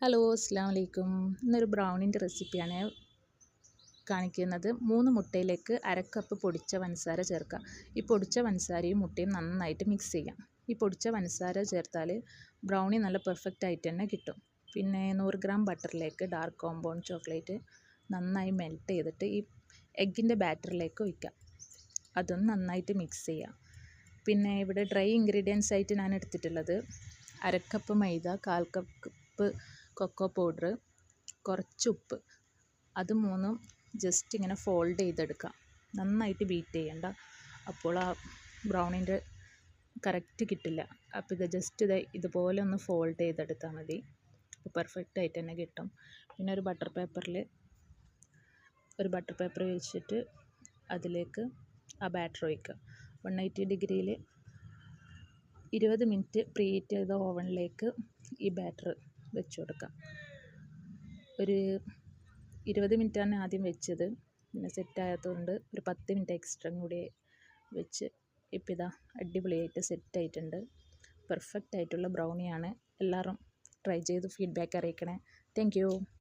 Hello അസ്സാം വലൈക്കും. ഇന്നൊരു ബ്രൗണിൻ്റെ റെസിപ്പിയാണ് കാണിക്കുന്നത്. 3 മുട്ടയിലേക്ക് അരക്കപ്പ് പൊടിച്ച പഞ്ചസാര ചേർക്കുക. ഈ പൊടിച്ച പഞ്ചസാരയും മുട്ടയും നന്നായിട്ട് മിക്സ് ചെയ്യാം. ഈ പൊടിച്ച പഞ്ചസാര ചേർത്താൽ ബ്രൗണി നല്ല പെർഫെക്റ്റ് ആയിട്ട് തന്നെ കിട്ടും. പിന്നെ 100 ഗ്രാം ബട്ടറിലേക്ക് ഡാർക്ക് കോമ്പൗണ്ട് ചോക്ലേറ്റ് നന്നായി മെൽറ്റ് ചെയ്തിട്ട് ഈ എഗ്ഗിൻ്റെ ബാറ്ററിലേക്ക് ഒഴിക്കാം. അതൊന്ന് നന്നായിട്ട് മിക്സ് ചെയ്യാം. പിന്നെ ഇവിടെ ഡ്രൈ ഇൻഗ്രീഡിയൻസ് ആയിട്ട് ഞാൻ എടുത്തിട്ടുള്ളത് അരക്കപ്പ് മൈദ, 1/4 കപ്പ് കൊക്കോ പൗഡർ, കുറച്ച് ഉപ്പ്. അത് മൂന്നും ജസ്റ്റ് ഇങ്ങനെ ഫോൾഡ് ചെയ്തെടുക്കാം. നന്നായിട്ട് ബീറ്റ് ചെയ്യണ്ട, അപ്പോൾ ആ ബ്രൗണിൻ്റെ കറക്റ്റ് കിട്ടില്ല. അപ്പോൾ ഇത് ജസ്റ്റ് ഇതുപോലെ ഒന്ന് ഫോൾഡ് ചെയ്തെടുത്താൽ മതി. അപ്പോൾ പെർഫെക്റ്റ് ആയിട്ട് തന്നെ കിട്ടും. പിന്നെ ഒരു ബട്ടർ പേപ്പർ വെച്ചിട്ട് അതിലേക്ക് ആ ബാറ്റർ ഒഴിക്കുക. 180 ഡിഗ്രിയിൽ 20 മിനിറ്റ് പ്രീ ഹീറ്റ് ചെയ്ത ഓവനിലേക്ക് ഈ ബാറ്റർ വെച്ച് കൊടുക്കാം. ഒരു 20 മിനിറ്റാണ് ആദ്യം വെച്ചത്. പിന്നെ സെറ്റായതുകൊണ്ട് ഒരു 10 മിനിറ്റ് എക്സ്ട്രാ കൂടി വെച്ച് ഇപ്പം ഇതാ അടിപൊളിയായിട്ട് സെറ്റായിട്ടുണ്ട്. പെർഫെക്റ്റ് ആയിട്ടുള്ള ബ്രൗണിയാണ്. എല്ലാവരും ട്രൈ ചെയ്ത് ഫീഡ്ബാക്ക് അറിയിക്കണേ. Thank you.